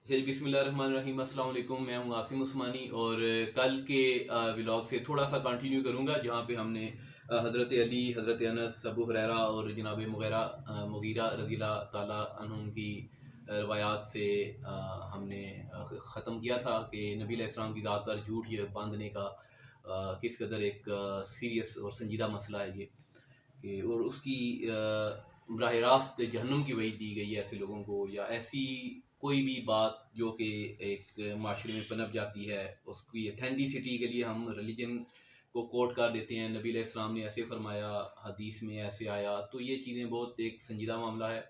बिस्मिल्लाहिर्रहमानिर्रहीम। अस्सलाम वालेकुम। मैं हूँ आसिम उस्मानी और कल के व्लॉग से थोड़ा सा कंटिन्यू करूँगा जहाँ पे हमने हज़रत अली, हज़रत अनस, अबू हुरैरा और जनाब मुगीरा रज़ी अल्लाह ताला अन्हुम की रवायात से हमने ख़त्म किया था कि नबी अलैहिस्सलाम की ज़ात पर झूठ ये बांधने का किस कदर एक सीरियस और संजीदा मसला है ये कि और उसकी बराह रास्त जहन्नुम की वही दी गई है ऐसे लोगों को, या ऐसी कोई भी बात जो कि एक माशरे में पनप जाती है उसकी अथेंटिसिटी के लिए हम रिलीजन को कोट कर देते हैं। नबी अलैहिस्सलाम ने ऐसे फरमाया, हदीस में ऐसे आया, तो ये चीज़ें बहुत एक संजीदा मामला है,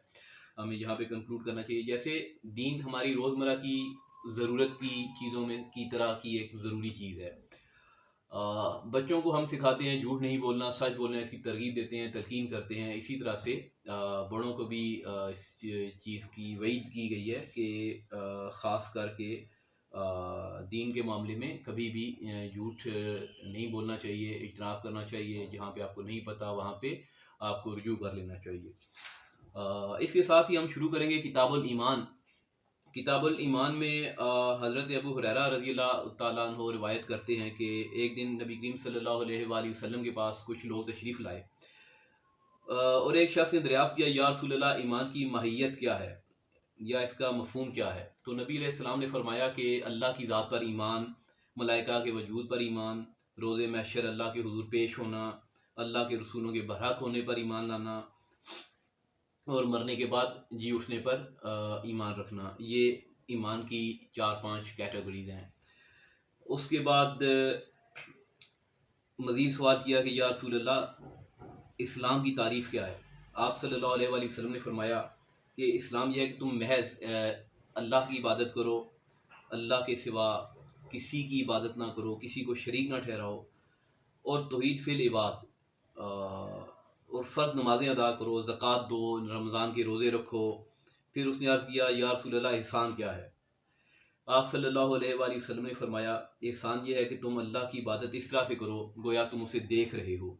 हमें यहाँ पे कंक्लूड करना चाहिए। जैसे दीन हमारी रोज़मर्रा की ज़रूरत की चीज़ों में की तरह की एक ज़रूरी चीज़ है। बच्चों को हम सिखाते हैं झूठ नहीं बोलना, सच बोलना, इसकी तरगीब देते हैं, तलकीन करते हैं। इसी तरह से बड़ों को भी इस चीज़ की वईद की गई है कि ख़ास करके दीन के मामले में कभी भी झूठ नहीं बोलना चाहिए, इज्तनाब करना चाहिए। जहाँ पे आपको नहीं पता वहाँ पे आपको रुजू कर लेना चाहिए। इसके साथ ही हम शुरू करेंगे किताबुल ईमान। किताबुल ईमान में हज़रत अबू हुरैरा रज़ी अल्लाह ताला अन्हु रिवायत करते हैं कि एक दिन नबी करीम सल्लल्लाहु अलैहि वसल्लम के पास कुछ लोग तशरीफ़ लाए और एक शख्स ने दरियाफ़्त किया, या रसूल अल्लाह, ईमान की माहियत क्या है या इसका मफ़हूम क्या है? तो नबी अलैहिस्सलाम ने फरमाया कि अल्लाह की ज़ात पर ईमान, मलाइका के वजूद पर ईमान, रोज़े महशर अल्लाह के हुज़ूर पेश होना, अल्लाह के रसूलों के बरहक होने पर ईमान लाना और मरने के बाद जी उठने पर ईमान रखना। ये ईमान की 4-5 कैटेगरीज हैं। उसके बाद मज़ीद सवाल किया कि या रसूल अल्लाह, इस्लाम की तारीफ़ क्या है? आप सल्लल्लाहु अलैहि वसल्लम ने फरमाया कि इस्लाम यह है कि तुम महज अल्लाह की इबादत करो, अल्लाह के सिवा किसी की इबादत ना करो, किसी को शरीक ना ठहराओ, और तौहीद फिल इबाद, और फ़र्ज़ नमाज़ें अदा करो, ज़कात दो, रमज़ान के रोज़े रखो। फिर उसने अर्ज़ किया, या रसूल अल्लाह, एहसान क्या है? आप सल्लल्लाहु अलैहि वसल्लम ने फरमाया, एहसान ये है कि तुम अल्लाह की इबादत इस तरह से करो गोया तुम उसे देख रहे हो।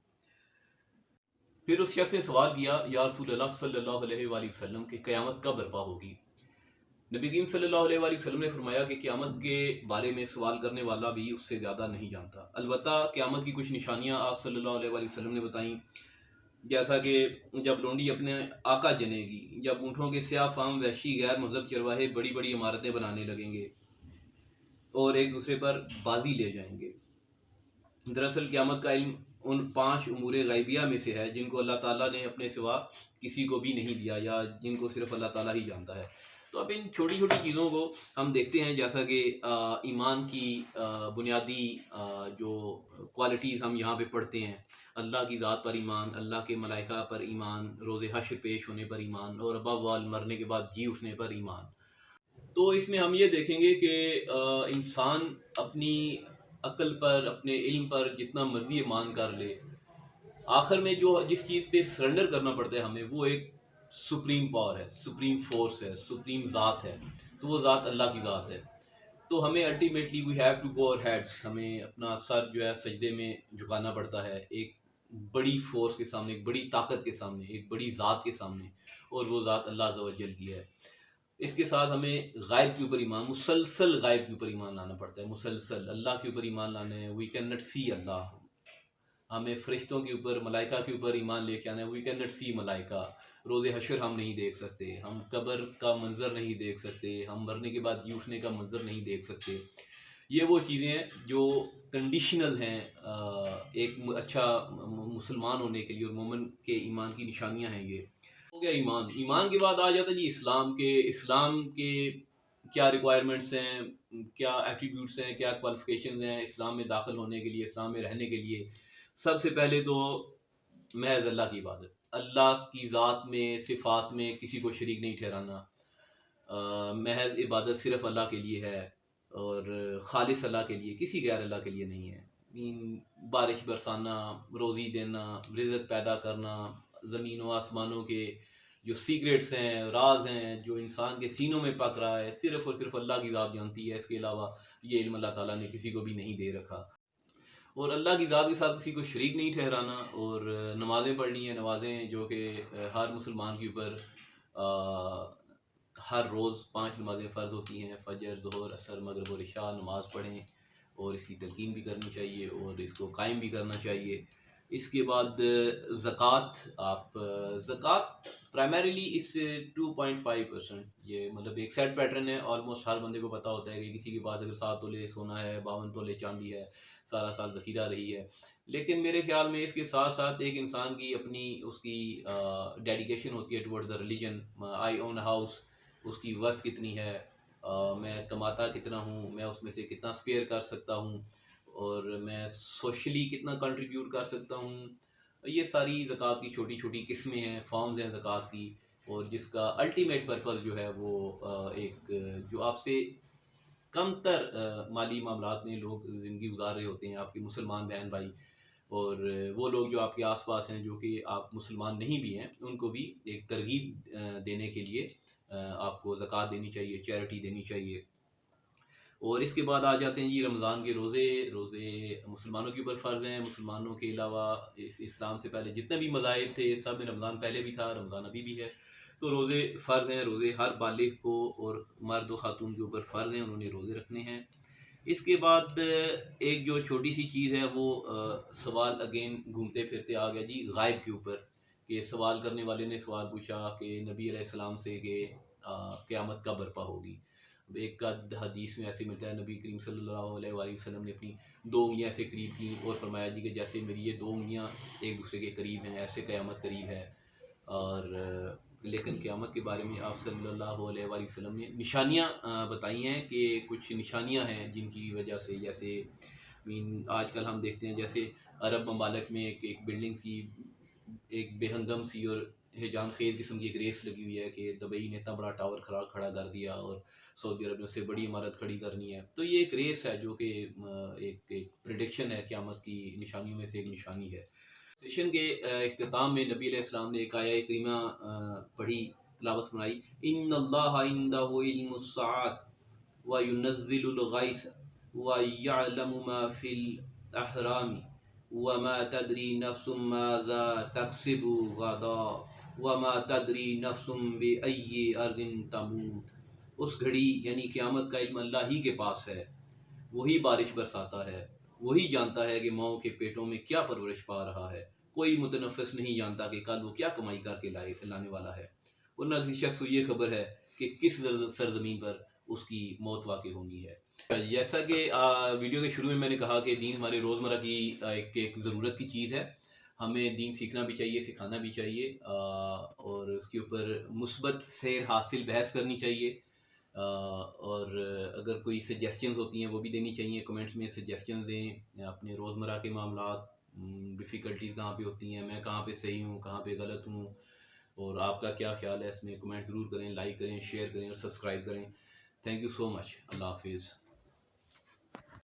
फिर उस शख्स ने सवाल किया, या रसूल अल्लाह सल्लल्लाहु अलैहि वसल्लम, कि क़यामत कब बर्पा होगी? नबी करीम सल्लल्लाहु अलैहि वसल्लम ने फरमाया कि क़यामत के बारे में सवाल करने वाला भी उससे ज़्यादा नहीं जानता। अलबत्ता क़यामत की कुछ निशानियाँ आप सल्लल्लाहु अलैहि वसल्लम ने बताईं, जैसा कि जब लोंडी अपने आका जनेगी, जब ऊँटों के स्याह फाम वहशी गैर मज़हब चरवाहे बड़ी बड़ी इमारतें बनाने लगेंगे और एक दूसरे पर बाजी ले जाएंगे। दरअसल क़यामत का इल्म उन 5 उमूर ग़ैबिया में से है जिनको अल्लाह ताला ने अपने सिवा किसी को भी नहीं दिया, या जिनको सिर्फ अल्लाह ताला ही जानता है। तो अब इन छोटी छोटी चीज़ों को हम देखते हैं, जैसा कि ईमान की बुनियादी जो क्वालिटीज़ हम यहाँ पे पढ़ते हैं, अल्लाह की ज़ात पर ईमान, अल्लाह के मलाइका पर ईमान, रोज़े हश्र पेश होने पर ईमान, और अबा वाल मरने के बाद जी उठने पर ईमान। तो इसमें हम ये देखेंगे कि इंसान अपनी अक्ल पर, अपने इल्म पर जितना मर्जी ईमान कर ले, आखिर में जो जिस चीज़ पे सरेंडर करना पड़ता है हमें, वो एक सुप्रीम पावर है, सुप्रीम फोर्स है, सुप्रीम ज़ात है। तो वो ज़ात अल्लाह की ज़ात है। तो हमें ultimately we have to go our heads, हमें अपना सर जो है सजदे में झुकाना पड़ता है एक बड़ी फोर्स के सामने, एक बड़ी ताकत के सामने, एक बड़ी ज़ात के सामने, और वो ज़ात अल्लाह अज़्ज़ व जल की है। इसके साथ हमें गायब के ऊपर ईमान, मुसलसल गायब के ऊपर ईमान लाना पड़ता है। मुसलसल अल्लाह के ऊपर ईमान लाना है। वी कैन नॉट सी अल्लाह। हमें फरिश्तों के ऊपर, मलाइका के ऊपर ईमान लेके आना है। वी कैन नॉट सी मलाइका। रोज़े हशर हम नहीं देख सकते, हम कब्र का मंजर नहीं देख सकते, हम मरने के बाद जी उठने का मंजर नहीं देख सकते। ये वो चीज़ें हैं जो कंडीशनल हैं एक अच्छा मुसलमान होने के लिए, और मोमिन के ईमान की निशानियां हैं ये। हो गया ईमान। ईमान के बाद आ जाता है जी इस्लाम के क्या रिक्वायरमेंट्स हैं, क्या एट्रीब्यूट्स हैं, क्या क्वालिफिकेशन हैं इस्लाम में दाखिल होने के लिए, इस्लाम में रहने के लिए। सबसे पहले तो महज अल्लाह की इबादत, अल्लाह की ज़ात में, सिफ़ात में किसी को शरीक नहीं ठहराना। महज इबादत सिर्फ़ अल्लाह के लिए है और ख़ालिस अल्लाह के लिए, किसी गैर अल्लाह के लिए नहीं है। बारिश बरसाना, रोज़ी देना, रिज़्क़ पैदा करना, ज़मीन व आसमानों के जो सीक्रेट्स हैं, राज हैं, जो इंसान के सीनों में पक रहा है, सिर्फ़ और सिर्फ अल्लाह की ज़ात जानती है। इसके अलावा ये इल्म अल्लाह ताला ने किसी को भी नहीं दे रखा। और अल्लाह की ज़ात के साथ किसी को शरीक नहीं ठहराना, और नमाज़ें पढ़नी है, नमाज़ें जो कि हर मुसलमान के ऊपर हर रोज़ 5 नमाज़ें फ़र्ज़ होती हैं, फ़जर, ज़ोहर, असर, मगरिब और इशा नमाज़ पढ़ें और इसकी तलकीन भी करनी चाहिए और इसको कायम भी करना चाहिए। इसके बाद ज़कात, आप ज़कात प्राइमरीली इस 2.5%, ये मतलब एक सेट पैटर्न है, ऑलमोस्ट हर बंदे को पता होता है कि किसी के पास अगर 7 तोले सोना है, 52 तोले चांदी है, सारा साल ज़ख़ीरा रही है। लेकिन मेरे ख़्याल में इसके साथ-साथ एक इंसान की अपनी उसकी डेडिकेशन होती है towards the religion. I own a house, उसकी वस्त कितनी है, मैं कमाता कितना हूँ, मैं उसमें से कितना स्पेयर कर सकता हूँ और मैं सोशली कितना कंट्रीब्यूट कर सकता हूँ। ये सारी ज़कात की छोटी-छोटी किस्में हैं, फॉर्म्स हैं ज़कात की, और जिसका अल्टीमेट पर्पज़ जो है वो एक जो आपसे कमतर माली मामलात में लोग ज़िंदगी गुज़ार रहे होते हैं, आपके मुसलमान बहन भाई, और वो लोग जो आपके आस-पास हैं, जो कि आप मुसलमान नहीं भी हैं, उनको भी एक तरग़ीब देने के लिए आपको ज़कात देनी चाहिए, चैरिटी देनी चाहिए। और इसके बाद आ जाते हैं जी रमज़ान के रोज़े। रोज़े मुसलमानों के ऊपर फ़र्ज़ हैं। मुसलमानों के अलावा इस्लाम से पहले जितने भी मज़ाहिब थे, सब में रमज़ान पहले भी था, रमज़ान अभी भी है। तो रोज़े फ़र्ज़ हैं, रोज़े हर बालिग को और मर्द व ख़ातून के ऊपर फ़र्ज़ हैं, उन्होंने रोज़े रखने हैं। इसके बाद एक जो छोटी-सी चीज़ है वो सवाल अगेन घूमते-फिरते आ गया जी गायब के ऊपर, कि सवाल करने वाले ने सवाल पूछा कि नबी अलैहिस्सलाम से कि क़यामत कब बर्पा होगी। एक का हदीस में ऐसे मिलता है, नबी करीम सल्लल्लाहु अलैहि वसल्लम ने अपनी 2 उँगलियाँ ऐसे करीब की और फरमाया जी कि जैसे मेरी ये 2 उँगलियाँ एक दूसरे के करीब हैं, ऐसे क़यामत करीब है। और लेकिन क़यामत के बारे में आप सल्लल्लाहु अलैहि वसल्लम ने निशानियाँ बताई हैं कि कुछ निशानियाँ हैं जिनकी वजह से, जैसे आजकल हम देखते हैं जैसे अरब ममालिक में एक बिल्डिंग्स की एक बेहंगम सी और हैजान खेज़ किस्म की एक रेस लगी हुई है कि दुबई ने इतना बड़ा टावर खड़ा कर दिया और सऊदी अरब ने उससे बड़ी इमारत खड़ी करनी है। तो ये एक रेस है जो कि एक प्रेडिक्शन है, क़यामत की निशानियों में से एक निशानी है। सेशन के इख्तिताम में नबी अलैहिस्सलाम ने एक आया करीमा पढ़ी, तिलावत फरमाई, इन्नल्लाहा इंदहु इल्मुस्साअत व युनज़्ज़िलुल गैस व यअलमु मा फिल अहरामी व मा तदरी नफ्सुम माज़ा तक्सिबु गदा व मा तदरी नफ्सुम बिअय्यि अर्दिन तमूत। उस घड़ी यानी क़यामत का इल्म अल्लाह ही के पास है, वही बारिश बरसाता है, वही जानता है कि माँओं के पेटों में क्या परवरिश पा रहा है। कोई मुतनफ़िस नहीं जानता कि कल वो क्या कमाई करके लाने वाला है, और न किसी शख्स को ये खबर है कि किस सरज़मीन पर उसकी मौत वाक़ई होनी है। जैसा कि वीडियो के शुरू में मैंने कहा कि दीन हमारे रोज़मर्रा की एक ज़रूरत की चीज़ है। हमें दीन सीखना भी चाहिए, सिखाना भी चाहिए, और उसके ऊपर मुस्बत सैर हासिल बहस करनी चाहिए। और अगर कोई सजेशंस होती हैं वो भी देनी चाहिए, कमेंट्स में सजेशंस दें अपने रोज़मर्रा के मामलात, डिफ़िकल्टीज़ कहाँ पे होती हैं, मैं कहाँ पे सही हूँ, कहाँ पे गलत हूँ, और आपका क्या ख़्याल है इसमें, कमेंट ज़रूर करें, लाइक करें, शेयर करें और सब्सक्राइब करें। Thank you so much. अल्लाह हाफ़िज़।